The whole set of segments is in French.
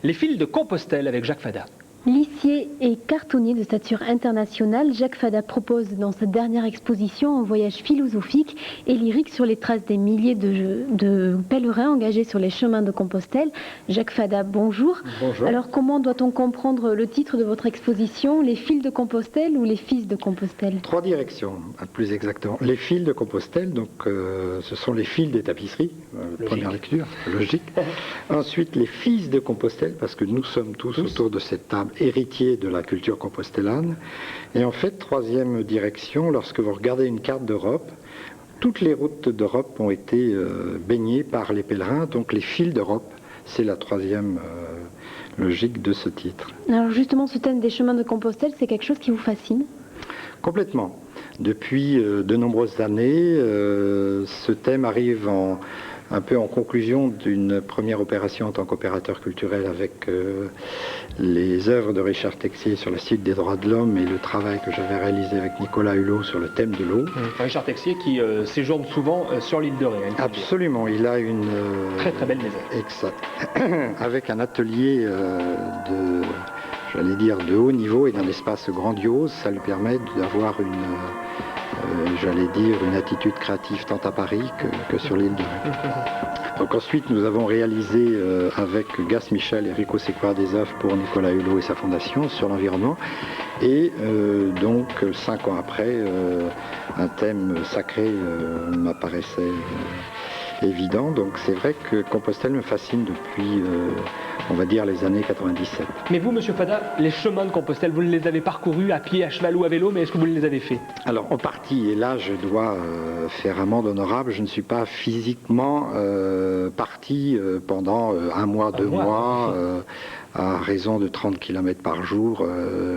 Les fils de Compostelle avec Jacques Fada. Lissier et cartonnier de stature internationale, Jacques Fada propose dans sa dernière exposition un voyage philosophique et lyrique sur les traces des milliers de pèlerins engagés sur les chemins de Compostelle. Jacques Fada, bonjour. Bonjour. Alors comment doit-on comprendre le titre de votre exposition, Les fils de Compostelle ou Les fils de Compostelle? Trois directions, plus exactement. Les fils de Compostelle, donc ce sont les fils des tapisseries, première lecture, logique. Ensuite, les fils de Compostelle, parce que nous sommes tous autour de cette table héritiers de la culture compostellane. Et en fait, troisième direction, lorsque vous regardez une carte d'Europe, toutes les routes d'Europe ont été baignées par les pèlerins, donc les fils d'Europe, c'est la troisième logique de ce titre. Alors justement, ce thème des chemins de Compostelle, c'est quelque chose qui vous fascine? Complètement. Depuis de nombreuses années, ce thème arrive un peu en conclusion d'une première opération en tant qu'opérateur culturel avec les œuvres de Richard Texier sur le site des droits de l'homme et le travail que j'avais réalisé avec Nicolas Hulot sur le thème de l'eau. Richard Texier qui séjourne souvent sur l'île de Ré. Absolument, il a une très très belle maison. Exact. Avec un atelier j'allais dire de haut niveau et d'un espace grandiose, ça lui permet d'avoir une attitude créative tant à Paris que sur l'île de Ré. Donc ensuite, nous avons réalisé avec Gas Michel et Rico Sequoia des œuvres pour Nicolas Hulot et sa fondation sur l'environnement. Et donc, 5 ans après, un thème sacré m'apparaissait évident. Donc c'est vrai que Compostelle me fascine depuis, on va dire, les années 97. Mais vous, Monsieur Fada, les chemins de Compostelle, vous les avez parcourus à pied, à cheval ou à vélo, mais est-ce que vous les avez faits? Alors, en partie, et là je dois faire amende honorable, je ne suis pas physiquement parti pendant un mois, 2 mois, à raison de 30 km par jour.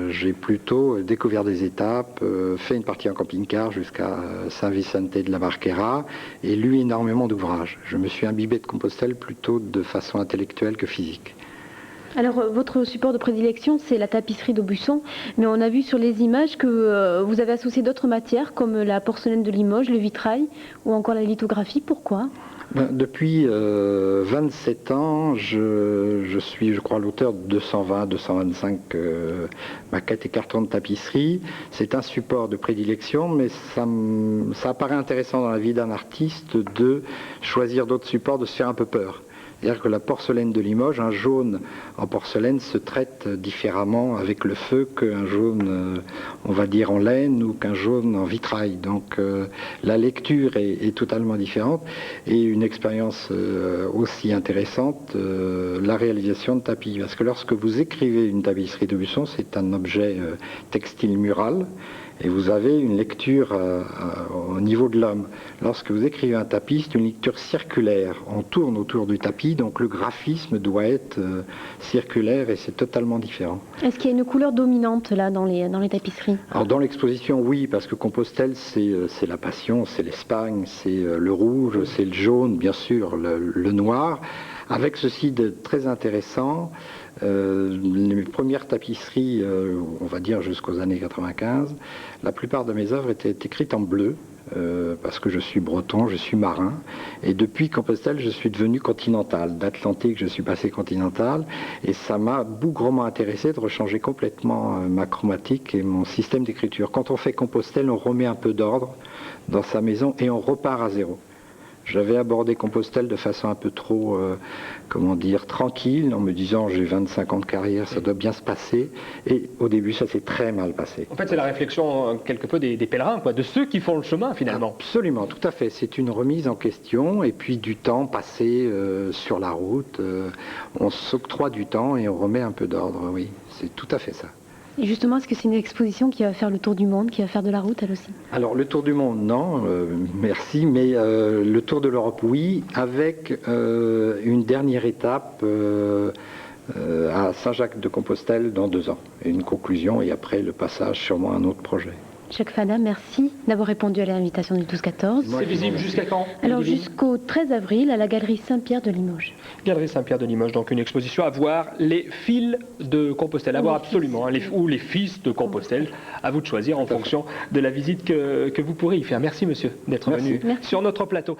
J'ai plutôt découvert des étapes, fait une partie en camping-car jusqu'à Saint-Vicente de la Barquera et lu énormément d'ouvrages. Je me suis imbibé de Compostelle plutôt de façon intellectuelle que physique. Alors, votre support de prédilection, c'est la tapisserie d'Aubusson, mais on a vu sur les images que vous avez associé d'autres matières, comme la porcelaine de Limoges, le vitrail, ou encore la lithographie. Pourquoi ? Depuis 27 ans, je suis, je crois, l'auteur de 220, 225 maquettes et cartons de tapisserie. C'est un support de prédilection, mais ça apparaît intéressant dans la vie d'un artiste de choisir d'autres supports, de se faire un peu peur. C'est-à-dire que la porcelaine de Limoges, un jaune en porcelaine se traite différemment avec le feu qu'un jaune, on va dire, en laine ou qu'un jaune en vitrail. Donc la lecture est totalement différente et une expérience aussi intéressante, la réalisation de tapis. Parce que lorsque vous écrivez une tapisserie d'Aubusson, c'est un objet textile mural. Et vous avez une lecture au niveau de l'homme. Lorsque vous écrivez un tapis, c'est une lecture circulaire. On tourne autour du tapis, donc le graphisme doit être circulaire et c'est totalement différent. Est-ce qu'il y a une couleur dominante là dans les tapisseries? Alors dans l'exposition, oui, parce que Compostelle, c'est la passion, c'est l'Espagne, c'est le rouge, c'est le jaune, bien sûr, le noir. Avec ceci de très intéressant, les premières tapisseries, on va dire jusqu'aux années 95, la plupart de mes œuvres étaient écrites en bleu, parce que je suis breton, je suis marin, et depuis Compostelle, je suis devenu continental. D'Atlantique, je suis passé continental, et ça m'a bougrement intéressé de rechanger complètement ma chromatique et mon système d'écriture. Quand on fait Compostelle, on remet un peu d'ordre dans sa maison et on repart à zéro. J'avais abordé Compostelle de façon un peu trop, tranquille, en me disant j'ai 25 ans de carrière, ça doit bien se passer. Et au début, ça s'est très mal passé. En fait, c'est la réflexion quelque peu des pèlerins, quoi, de ceux qui font le chemin finalement. Absolument, tout à fait. C'est une remise en question et puis du temps passé sur la route. On s'octroie du temps et on remet un peu d'ordre, oui. C'est tout à fait ça. Et justement, est-ce que c'est une exposition qui va faire le tour du monde, qui va faire de la route elle aussi? Alors le tour du monde, non, merci, mais le tour de l'Europe, oui, avec une dernière étape à Saint-Jacques-de-Compostelle dans 2 ans. Et une conclusion et après le passage sûrement à un autre projet. Jacques Fada, merci d'avoir répondu à l'invitation du 12-14. C'est visible jusqu'à quand? Alors jusqu'au 13 avril à la Galerie Saint-Pierre de Limoges. Galerie Saint-Pierre de Limoges, donc une exposition à voir, les fils de Compostelle, à voir absolument, hein, ou les fils de Compostelle, à vous de choisir en fonction de la visite que vous pourrez y faire. Merci monsieur d'être venu sur notre plateau.